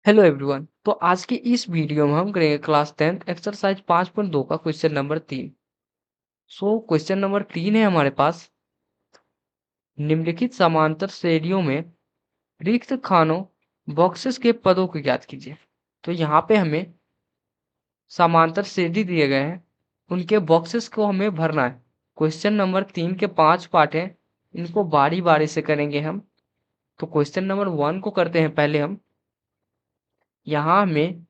Hello everyone. तो आज की इस वीडियो में हम करेंगे क्लास 10 एक्सरसाइज 5.2 का क्वेश्चन नंबर 3। क्वेश्चन नंबर 3 है हमारे पास। निम्नलिखित समांतर श्रेणियों में रिक्त खानों बॉक्सेस के पदों को ज्ञात कीजिए। तो यहाँ पे हमें समांतर श्रेणी दिए गए हैं, उनके बॉक्सेस को हमें भरना है। क्वेश्चन नंबर 3 के 5 पार्ट हैं, इनको बारी बारी से करेंगे हम। तो क्वेश्चन नंबर 1 को करते हैं पहले हम। यहाँ हमें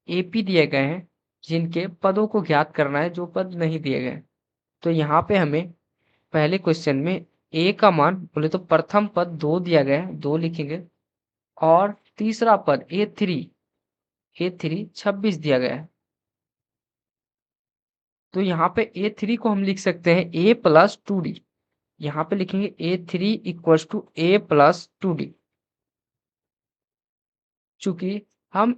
एपी दिए गए हैं, जिनके पदों को ज्ञात करना है, जो पद नहीं दिए गए। तो यहाँ पे हमें पहले क्वेश्चन में ए का मान बोले तो प्रथम पद 2 दिया गया है, 2 लिखेंगे। और तीसरा पद ए थ्री 26 दिया गया है। तो यहाँ पे ए3 को हम लिख सकते हैं a+2d। यहाँ पे लिखेंगे a3 इक्वल्स टू a+2d। चूंकि हम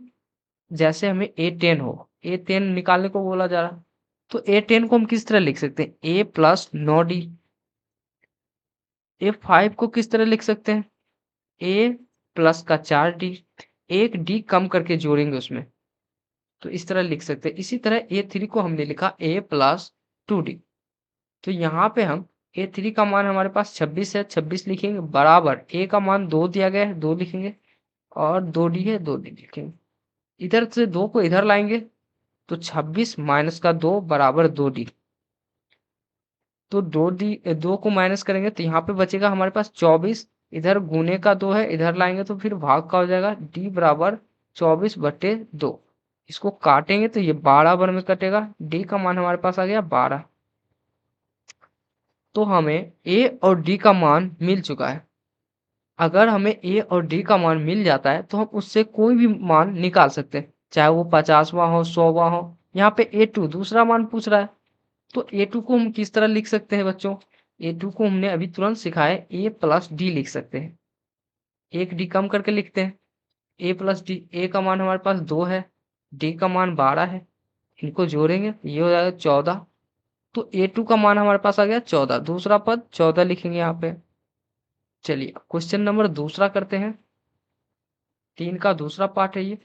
जैसे हमें ए10 निकालने को बोला जा रहा, तो ए10 को हम किस तरह लिख सकते हैं a+9d। ए5 को किस तरह लिख सकते हैं a+4d। एक डी कम करके जोड़ेंगे उसमें, तो इस तरह लिख सकते हैं। इसी तरह ए3 को हमने लिखा a+2d। तो यहाँ पे हम ए3 का मान हमारे पास 26 है, 26 लिखेंगे, बराबर ए का मान 2 दिया गया है, 2 लिखेंगे। और 2d है, 2d लिखेंगे। इधर से 2 को इधर लाएंगे, तो 26 माइनस का 2 बराबर 2d। तो 2 को माइनस करेंगे तो यहाँ पे बचेगा हमारे पास 24। इधर गुने का 2 है, इधर लाएंगे तो फिर भाग का हो जाएगा, d बराबर 24/2। इसको काटेंगे तो ये 12 बार में कटेगा, d का मान हमारे पास आ गया 12। तो हमें a और d का मान मिल चुका है। अगर हमें a और d का मान मिल जाता है तो हम उससे कोई भी मान निकाल सकते हैं, चाहे वो 50वां हो, 100वां हो। यहाँ पे a2 दूसरा मान पूछ रहा है, तो a2 को हम किस तरह लिख सकते हैं बच्चों। a2 को हमने अभी तुरंत सिखा है, a+d लिख सकते हैं। एक d कम करके लिखते हैं, a+d। a का मान हमारे पास 2 है, d का मान 12 है। इनको जोड़ेंगे, ये हो जाएगा 14। तो a2 का मान हमारे पास आ गया 14, दूसरा पद 14 लिखेंगे यहाँ पे। चलिए क्वेश्चन नंबर दूसरा करते हैं। 3 का दूसरा पार्ट है ये।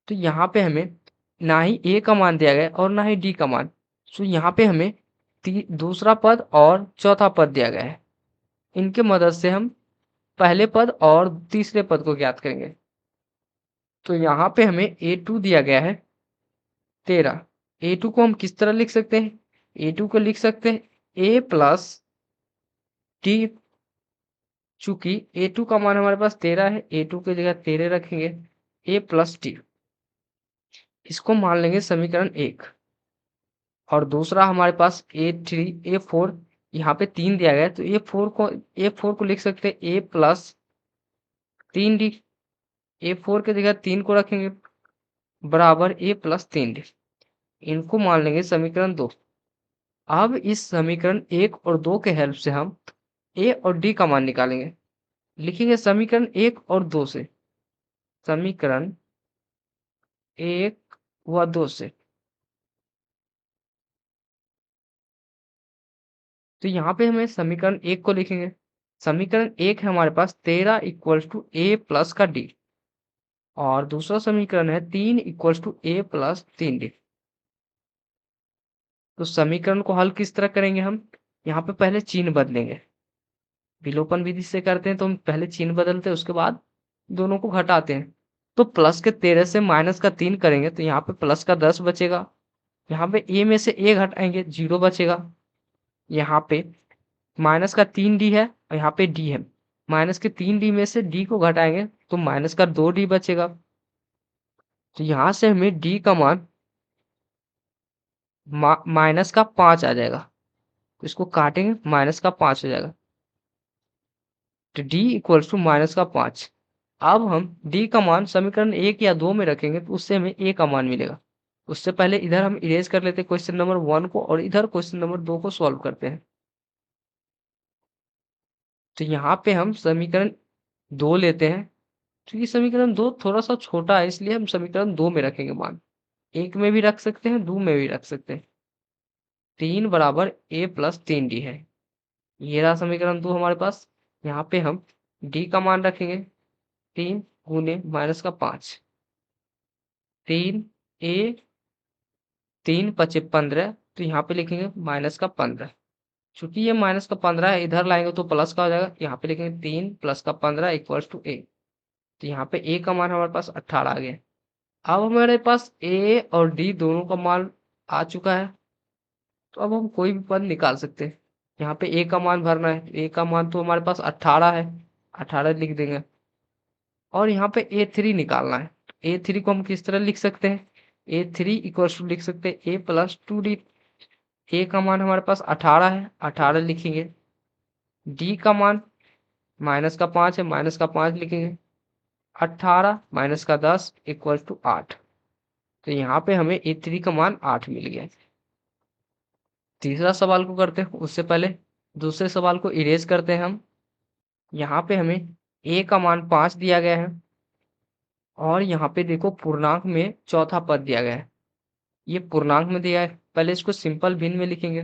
तो यहाँ पे हमें ना ही a का मान दिया गया और ना ही d का मान। तो यहाँ पे हमें दूसरा पद और चौथा पद दिया गया है। इनके मदद से हम पहले पद और तीसरे पद को ज्ञात करेंगे। तो यहाँ पे हमें a2 दिया गया है 13। a2 को हम किस तरह लिख सकते हैं, a2 को लिख सकते हैं a+d। चूंकि a2 का मान हमारे पास 13 है, a2 की जगह 13 रखेंगे, a+d। इसको मान लेंगे समीकरण 1। और दूसरा हमारे पास a4, यहाँ पे 3 दिया गया है, तो a4 को लिख सकते हैं a+3d। a4 की जगह 3 को रखेंगे, बराबर a+3d। इनको मान लेंगे समीकरण 2। अब इस समीकरण 1 और 2 के हेल्प से हम a और d का मान निकालेंगे। लिखेंगे समीकरण 1 और 2 से, समीकरण 1 व 2 से। तो यहाँ पे हमें समीकरण 1 को लिखेंगे। समीकरण 1 है हमारे पास 13 इक्वल्स टू a+ का d। और दूसरा समीकरण है 3 इक्वल्स टू a+3d। तो समीकरण को हल किस तरह करेंगे हम, यहाँ पे पहले चिन्ह बदलेंगे। विलोपन विधि से करते हैं तो हम पहले चिन्ह बदलते हैं, उसके बाद दोनों को घटाते हैं। तो प्लस के 13 से माइनस का 3 करेंगे तो यहाँ पे प्लस का 10 बचेगा। यहाँ पे a में से a घटाएंगे, 0 बचेगा। यहाँ पे माइनस का 3d है और यहाँ पे d है। माइनस के 3d में से d को घटाएंगे तो माइनस का 2d बचेगा। तो यहाँ से हमें d का मान माइनस का 5 आ जाएगा। तो इसको काटेंगे, माइनस का 5 हो जाएगा। तो d इक्वल्स टू माइनस का 5। अब हम d का मान समीकरण 1 या 2 में रखेंगे तो उससे हमें a का मान मिलेगा। उससे पहले इधर हम इरेज कर लेते हैं क्वेश्चन नंबर 1 को, और इधर क्वेश्चन नंबर 2 को सॉल्व करते हैं। तो यहाँ पे हम समीकरण 2 लेते हैं। क्योंकि समीकरण 2 थोड़ा सा छोटा है, इसलिए हम समीकरण 2 में रखेंगे मान। 1 में भी रख सकते हैं, 2 में भी रख सकते हैं। 3 बराबर a+3d है। ये रहा समीकरण 2 हमारे पास। यहाँ पे हम d का मान रखेंगे 3, गुने -5, 3a, 3 पचे 15, तो यहाँ पे लिखेंगे -15। चूंकि ये -15 है, इधर लाएंगे तो प्लस का हो जाएगा, यहाँ पे लिखेंगे 3 + 15 = a। तो यहाँ पे a का मान हमारे पास 18 आ गया। अब हमारे पास a और d दोनों का मान आ चुका है, तो अब हम कोई भी पद निकाल सकते हैं। यहाँ पे a का मान भरना है, a का मान तो हमारे पास 18 है, 18 लिख देंगे। और यहाँ पे a3 निकालना है, a3 को हम किस तरह लिख सकते हैं, a3 = लिख सकते हैं a + 2d। a का मान हमारे पास 18 है, 18 लिखेंगे। d का मान -5 है, -5 लिखेंगे। 18 - 10 = 8। तो यहाँ पे हमें a3 का मान 8 मिल गया। तीसरा सवाल को करते हैं, उससे पहले दूसरे सवाल को इरेज करते हैं हम। यहाँ पे हमें a का मान 5 दिया गया है और यहाँ पे देखो पूर्णांक में चौथा पद दिया गया है। ये पूर्णांक में दिया है, पहले इसको सिंपल भिन्न में लिखेंगे।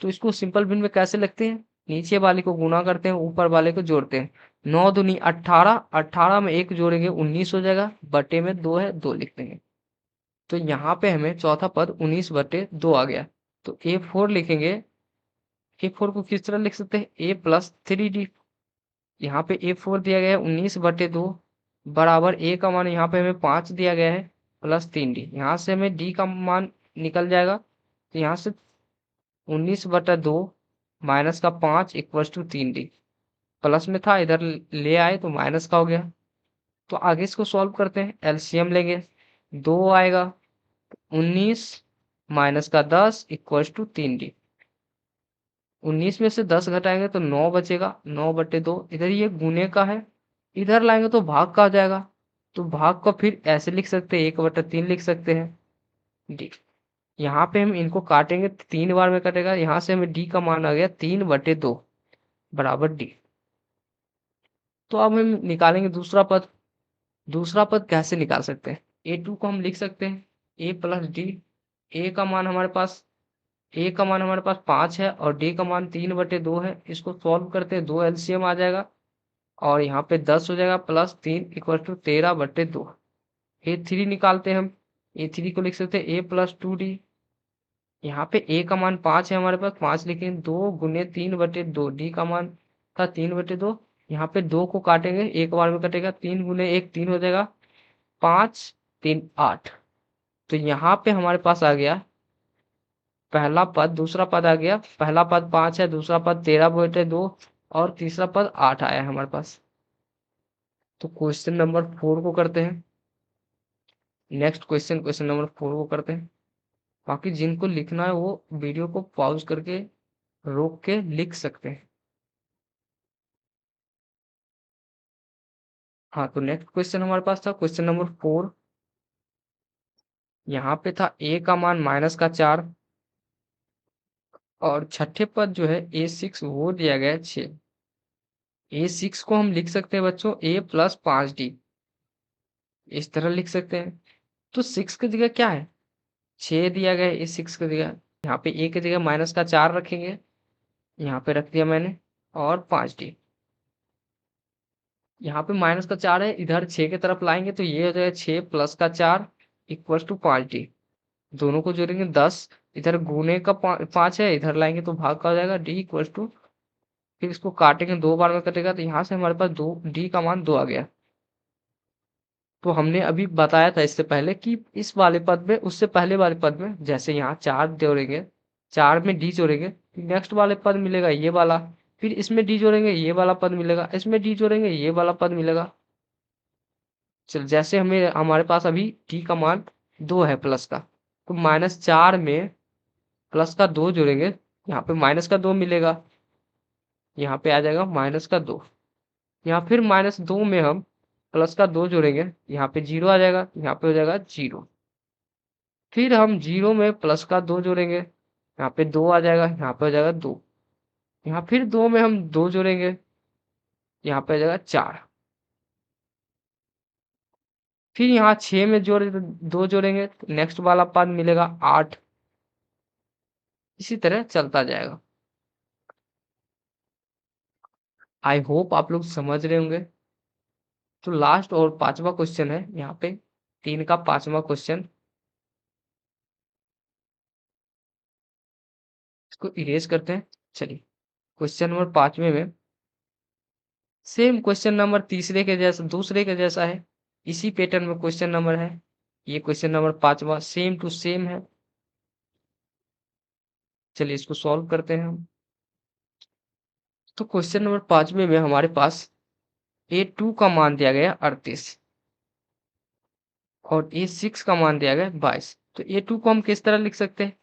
तो इसको सिंपल भिन्न में कैसे लिखते हैं, नीचे वाले को गुणा करते हैं, ऊपर वाले को जोड़ते हैं। 9 दूनी 18, 18 में 1 जोड़ेंगे 19 हो जाएगा, बटे में 2 है 2 लिख देंगे। तो यहाँ पे हमें चौथा पद 19/2 आ गया। तो a4 लिखेंगे। a4 को किस तरह लिख सकते हैं, a + 3d। यहाँ पे a4 दिया गया है 19/2 बराबर a का मान यहाँ पे हमें 5 दिया गया है प्लस 3d। यहाँ से हमें d का मान निकल जाएगा, तो यहाँ से 19/2 -5 = 3d। प्लस में था, इधर ले आए तो माइनस का हो गया। तो आगे इसको सॉल्व करते हैं, एलसीएम लेंगे, 2 आएगा, 19 - 10 = 3d। 19 में से 10 घटाएंगे तो 9 बचेगा, 9/2। इधर ये गुने का है, इधर लाएंगे तो भाग का आ जाएगा। तो भाग को फिर ऐसे लिख सकते हैं, 1/3 लिख सकते हैं डी। यहाँ पे हम इनको काटेंगे, 3 बार में कटेगा, यहाँ से हमें डी का मान आ गया 3/2 बराबर डी। तो अब हम निकालेंगे दूसरा पद। दूसरा पद कैसे निकाल सकते हैं, a2 को हम लिख सकते हैं a + d। ए का मान हमारे पास 5 है और डी का मान 3/2 है। इसको सॉल्व करते हैं, 2 एलसीएम आ जाएगा और यहाँ पे 10 हो जाएगा प्लस 3 = 13/2। a3 निकालते हैं हम, a3 को लिख सकते हैं a + 2d। यहाँ पे a का मान 5 है हमारे पास, 5 लिखेंगे, 2 गुने 3/2। डी का मान था 3/2। यहाँ पे 2 को काटेंगे, एक बार में कटेगा, 3 गुने 1 3 हो जाएगा, 5 3 8। तो यहाँ पे हमारे पास आ गया पहला पद, दूसरा पद आ गया। पहला पद 5 है, दूसरा पद 13/2 और तीसरा पद 8 आया है हमारे पास। तो क्वेश्चन नंबर 4 को करते हैं। नेक्स्ट क्वेश्चन नंबर 4 को करते हैं। बाकी जिनको लिखना है वो वीडियो को पॉज करके रोक के लिख सकते हैं। हाँ, तो नेक्स्ट क्वेश्चन हमारे पास था क्वेश्चन नंबर 4। यहाँ पे था a का मान -4 और छठे पद जो है a6 वो दिया गया है 6। a6 को हम लिख सकते हैं बच्चों a + 5d, इस तरह लिख सकते हैं। तो 6 की जगह क्या है, 6 दिया गया है, इस 6 की जगह यहाँ पे a की जगह -4 रखेंगे, यहाँ पे रख दिया मैंने, और 5d। यहाँ पे -4 है, इधर 6 की तरफ लाएंगे तो ये हो जाएगा 6 + 4 = 5d। दोनों को जोड़ेंगे 10, इधर गुने का 5 है, इधर लाएंगे तो भाग का हो जाएगा d = फिर इसको काटेंगे, 2 बार में कटेगा, तो यहाँ से हमारे पास 2 d का मान 2 आ गया। तो हमने अभी बताया था इससे पहले कि इस वाले पद में, उससे पहले वाले पद में, जैसे यहाँ 4 जोड़ेंगे, 4 में d जोड़ेंगे, नेक्स्ट वाले पद मिलेगा ये वाला, फिर इसमें d जोड़ेंगे ये वाला पद मिलेगा, इसमें d जोड़ेंगे ये वाला पद मिलेगा। चल, जैसे हमें हमारे पास अभी d का मान 2 है प्लस का, तो -4 में प्लस का 2 जोड़ेंगे, यहाँ पे -2 मिलेगा, यहाँ पे आ जाएगा -2। यहाँ फिर -2 में हम प्लस का 2 जोड़ेंगे, यहाँ पे 0 आ जाएगा, यहाँ पे हो जाएगा 0। फिर हम 0 में प्लस का 2 जोड़ेंगे, यहाँ पे 2 आ जाएगा, यहाँ पे हो जाएगा 2। यहाँ फिर 2 में हम 2 जोड़ेंगे, यहाँ पे आ जाएगा 4। फिर यहाँ 6 में 2 जोड़ेंगे तो नेक्स्ट वाला पद मिलेगा 8। इसी तरह चलता जाएगा। आई होप आप लोग समझ रहे होंगे। तो लास्ट और 5वां क्वेश्चन है यहाँ पे 3 का 5वां क्वेश्चन। इसको इरेज करते हैं। चलिए क्वेश्चन नंबर 5वें में सेम क्वेश्चन नंबर दूसरे के जैसा है। इसी पैटर्न में क्वेश्चन नंबर है। ये क्वेश्चन नंबर 5वां सेम टू सेम है। चलिए इसको सॉल्व करते हैं हम। तो क्वेश्चन नंबर 5वें में हमारे पास A2 का मान दिया गया 38 और A6 का मान दिया गया 22। तो A2 को हम किस तरह लिख सकते हैं?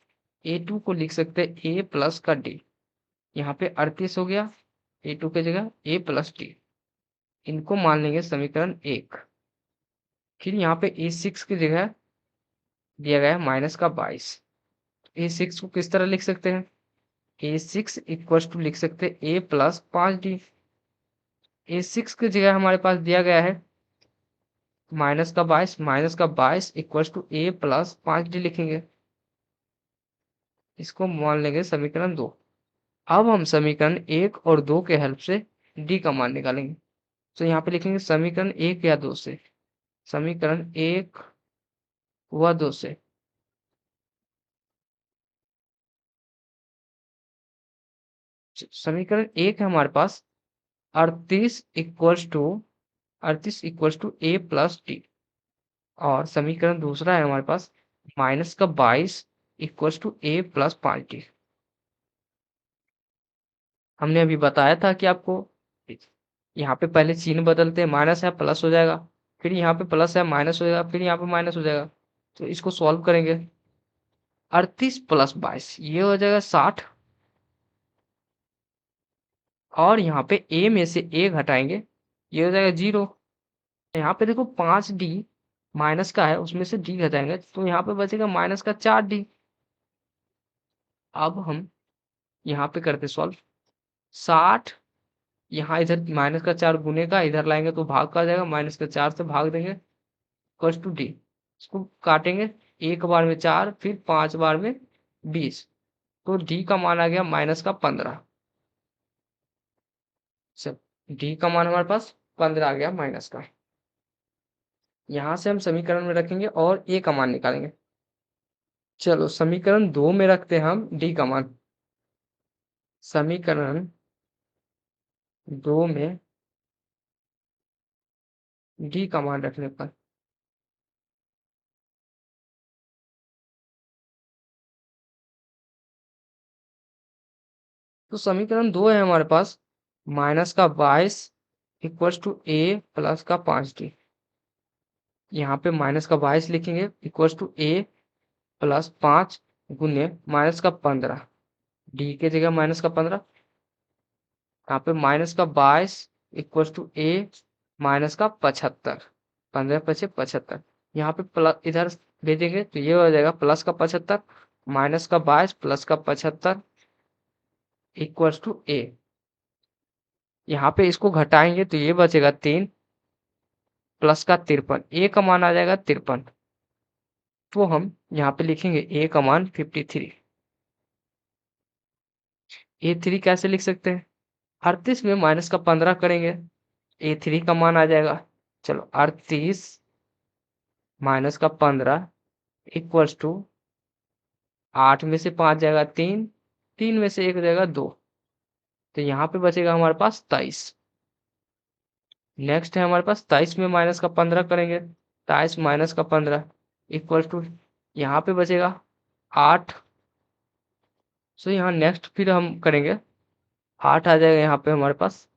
A2 को लिख सकते हैं A प्लस का D। यहाँ पे 38 हो गया, A2 की जगह A प्लस D। इनको मान लेंगे समीकरण 1। फिर यहाँ पे A6 की जगह दिया गया है माइनस का 22। A6 को किस तरह लिख सकते हैं? A6 इक्वल टू लिख सकते हैं A प्लस 5D। A6 की जगह हमारे पास दिया गया है माइनस का 22 equal to A plus 5D लिखेंगे। इसको मान लेंगे समीकरण 2। अब हम समीकरण 1 और 2 के हेल्प से D का मान निकालेंगे। तो यहाँ पे लिखेंगे समीकरण 1 या 2 से। समीकरण 1 व 2 से। समीकरण 1 है हमारे पास 38 equals to A plus D। और समीकरण दूसरा है हमारे पास माइनस का 22 equals to A plus 5D। हमने अभी बताया था कि आपको यहाँ पे पहले चिन्ह बदलते हैं, माइनस है प्लस हो जाएगा, फिर यहाँ पे प्लस है माइनस हो जाएगा, फिर यहाँ पे माइनस हो जाएगा। तो इसको सॉल्व करेंगे। 38 प्लस 22 ये हो जाएगा 60। और यहाँ पे A में से A घटाएंगे, ये हो जाएगा 0। यहाँ पे देखो 5D माइनस का है, उसमें से D घटाएंगे तो यहाँ पे बचेगा माइनस का 4D। अब हम यहाँ पे करते सॉल्व। 60 यहाँ इधर माइनस का 4 गुने का इधर लाएंगे तो भाग का आ जाएगा, माइनस का 4 से भाग देंगे इक्वल्स टू D। इसको काटेंगे, एक बार में 4 फिर 5 बार में 20। तो D का मान आ गया माइनस का 15। सब D का मान हमारे पास 15 आ गया माइनस का। यहाँ से हम समीकरण में रखेंगे और A का मान निकालेंगे। चलो समीकरण 2 में रखते हैं हम D का मान। समीकरण 2 में D का मान रखने पर तो समीकरण 2 है हमारे पास माइनस का 22 इक्वल्स टू A प्लस का 5D। यहाँ पे माइनस का 22 लिखेंगे इक्वल्स टू A प्लस 5 गुने माइनस का 15। D के जगह माइनस का 15। यहाँ पे माइनस का 22 इक्वल्स टू A माइनस का 75। 15 पचे 75। यहाँ पे प्लस इधर भेजेंगे तो ये हो जाएगा प्लस का 75 माइनस का 22 प्लस का 75 इक्वल्स टू A। यहाँ पे इसको घटाएंगे तो ये बचेगा 3 प्लस का 53। A का मान आ जाएगा 53। तो हम यहाँ पे लिखेंगे A का मान 53। A3 कैसे लिख सकते हैं? 38 में माइनस का 15 करेंगे, A3 का मान आ जाएगा। चलो 38 माइनस का 15 इक्वल्स टू 8 में से 5 जाएगा 3, 3 में से 1 जाएगा 2। तो यहाँ पे बचेगा हमारे पास 23। नेक्स्ट है हमारे पास 23 में माइनस का 15 करेंगे, 23 माइनस का 15 इक्वल टू यहाँ पे बचेगा 8। सो यहाँ नेक्स्ट फिर हम करेंगे 8 आ जाएगा यहाँ पे हमारे पास।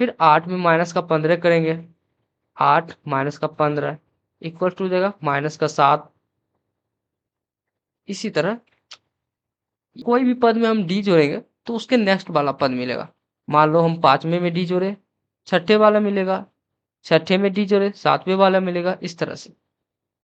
फिर 8 में माइनस का 15 करेंगे, 8 माइनस का 15 इक्वल टू जाएगा माइनस का 7। इसी तरह कोई भी पद में हम डी जोड़ेंगे तो उसके नेक्स्ट वाला पद मिलेगा। मान लो हम 5वें में डी जोड़े, छठे वाला मिलेगा, छठे में डी जोड़े 7वें वाला मिलेगा, इस तरह से।